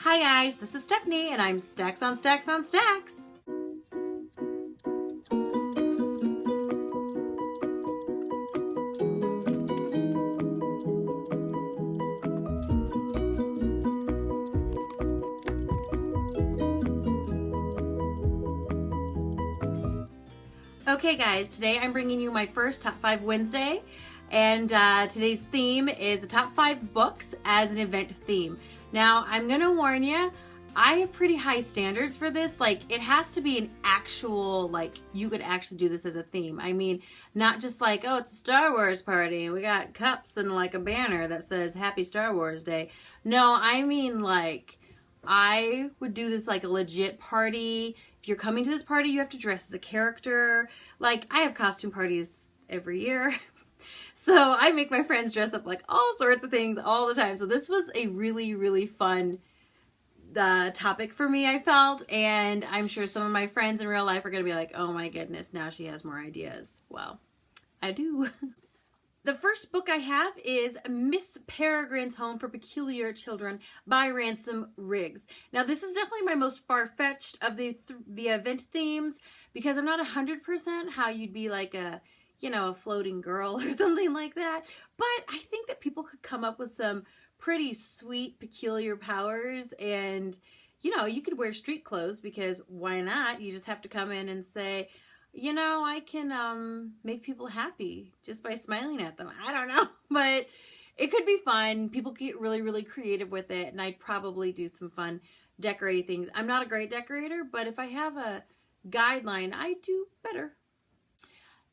Hi guys, this is Stephanie and I'm Stacks on Stacks on Stacks. Okay guys, today I'm bringing you my first Top 5 Wednesday, and today's theme is the top 5 books as an event theme. Now, I'm gonna warn you, I have pretty high standards for this. Like, it has to be an actual, like, you could actually do this as a theme. I mean, not just like, oh, it's a Star Wars party and we got cups and like a banner that says Happy Star Wars Day. No, I mean like, I would do this like a legit party. If you're coming to this party, you have to dress as a character. Like, I have costume parties every year. So I make my friends dress up like all sorts of things all the time. So this was a really, really fun topic for me, I felt. And I'm sure some of my friends in real life are going to be like, oh my goodness, now she has more ideas. Well, I do. The first book I have is Miss Peregrine's Home for Peculiar Children by Ransom Riggs. Now, this is definitely my most far-fetched of the event themes, because I'm not 100% how you'd be like a, you know, a floating girl or something like that. But I think that people could come up with some pretty sweet, peculiar powers. And, you know, you could wear street clothes, because why not? You just have to come in and say, you know, I can make people happy just by smiling at them. I don't know, but it could be fun. People get really, really creative with it, and I'd probably do some fun decorating things. I'm not a great decorator, but if I have a guideline, I do better.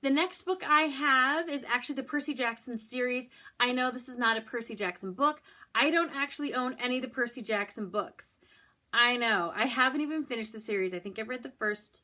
The next book I have is actually the Percy Jackson series. I know this is not a Percy Jackson book. I don't actually own any of the Percy Jackson books. I know. I haven't even finished the series. I think I've read the first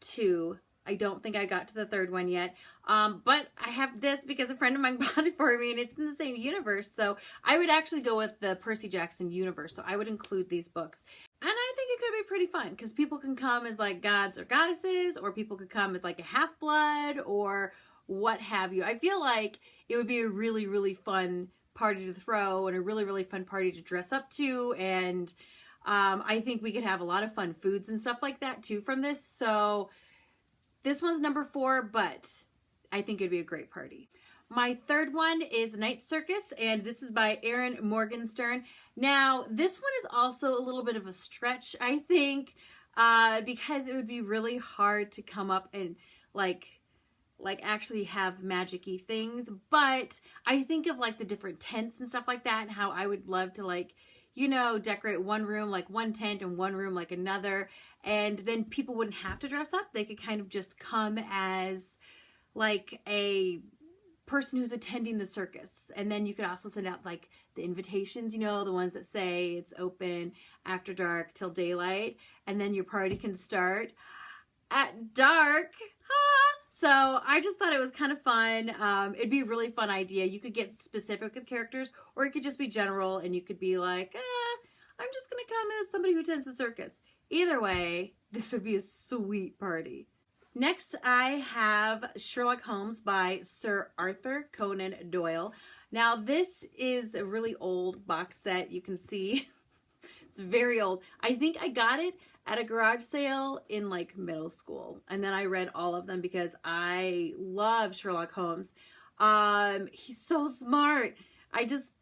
2. I don't think I got to the 3rd one yet. But I have this because a friend of mine bought it for me, and it's in the same universe. So I would actually go with the Percy Jackson universe. So I would include these books. And I think it could be pretty fun, because people can come as like gods or goddesses, or people could come as like a half-blood or what have you. I feel like it would be a really, really fun party to throw, and a really, really fun party to dress up to. And I think we could have a lot of fun foods and stuff like that too from this. So this one's number 4, but I think it'd be a great party. My 3rd one is Night Circus, and this is by Erin Morgenstern. Now, this one is also a little bit of a stretch, I think, because it would be really hard to come up and like actually have magic-y things. But I think of like the different tents and stuff like that, and how I would love to, like, you know, decorate one room like one tent and one room like another. And then people wouldn't have to dress up. They could kind of just come as like a person who's attending the circus. And then you could also send out like the invitations, you know, the ones that say it's open after dark till daylight. And then your party can start at dark. So I just thought it was kind of fun. It'd be a really fun idea. You could get specific with characters, or it could just be general, and you could be like, I'm just going to come as somebody who attends the circus. Either way, this would be a sweet party. Next, I have Sherlock Holmes by Sir Arthur Conan Doyle. Now, this is a really old box set. You can see it's very old. I think I got it at a garage sale in like middle school, and then I read all of them because I love Sherlock Holmes. He's so smart. I just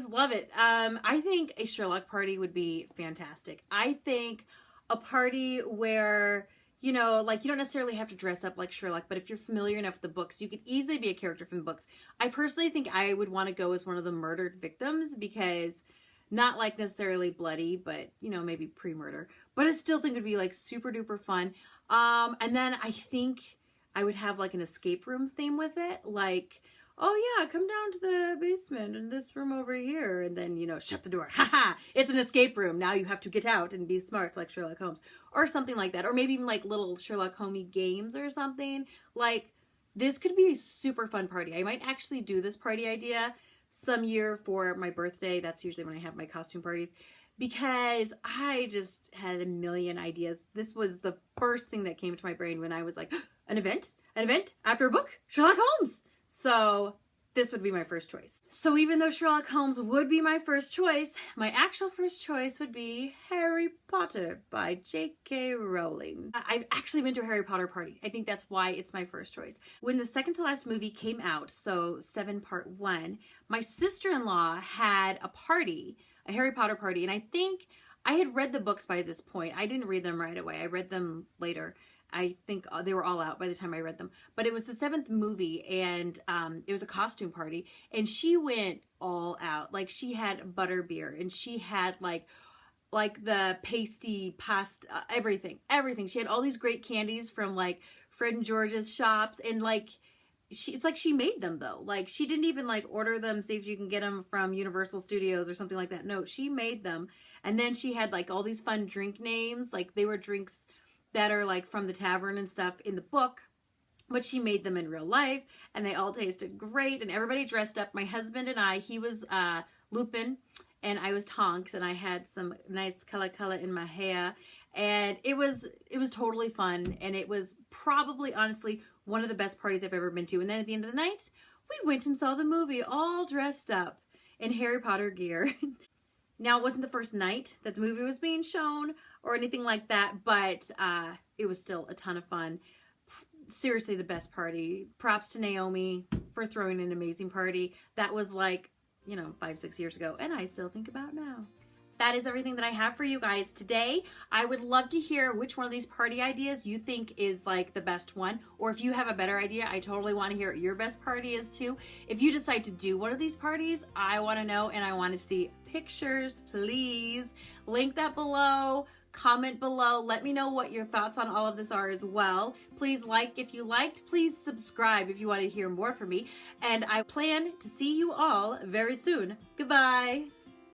love it. I think a Sherlock party would be fantastic. I think a party where, you know, like, you don't necessarily have to dress up like Sherlock, but if you're familiar enough with the books, you could easily be a character from the books. I personally think I would want to go as one of the murdered victims, because not like necessarily bloody, but, you know, maybe pre-murder. But I still think it would be like super duper fun. And then I think I would have like an escape room theme with it. Like, oh yeah, come down to the basement in this room over here. And then, you know, shut the door. Haha, it's an escape room. Now you have to get out and be smart like Sherlock Holmes. Or something like that. Or maybe even like little Sherlock Holmes games or something. Like, this could be a super fun party. I might actually do this party idea some year for my birthday. That's usually when I have my costume parties, because I just had a million ideas. This was the first thing that came to my brain when I was like, an event after a book, Sherlock Holmes. So this would be my first choice. So even though Sherlock Holmes would be my first choice, my actual first choice would be Harry Potter by J.K. Rowling. I've actually been to a Harry Potter party. I think that's why it's my first choice. When the second to last movie came out, so 7 Part 1, my sister-in-law had a party, a Harry Potter party, and I think I had read the books by this point. I didn't read them right away. I read them later. I think they were all out by the time I read them. But it was the 7th movie, and it was a costume party, and she went all out. Like, she had butterbeer, and she had like the pasty pasta, everything. She had all these great candies from like Fred and George's shops, and like it's like she made them though. Like, she didn't even like order them, see if you can get them from Universal Studios or something like that. No, she made them. And then she had like all these fun drink names, like they were drinks that are like from the tavern and stuff in the book, but she made them in real life, and they all tasted great, and everybody dressed up. My husband and I, he was Lupin and I was Tonks, and I had some nice color in my hair, and it was totally fun, and it was probably honestly one of the best parties I've ever been to. And then at the end of the night, we went and saw the movie all dressed up in Harry Potter gear. Now, it wasn't the first night that the movie was being shown or anything like that, but it was still a ton of fun. Seriously, the best party. Props to Naomi for throwing an amazing party. That was like, 5-6 years ago, and I still think about now. That is everything that I have for you guys today. I would love to hear which one of these party ideas you think is like the best one, or if you have a better idea, I totally want to hear what your best party is too. If you decide to do one of these parties, I want to know, and I want to see pictures, please. Link that below. Comment below. Let me know what your thoughts on all of this are as well. Please like if you liked. Please subscribe if you want to hear more from me. And I plan to see you all very soon. Goodbye.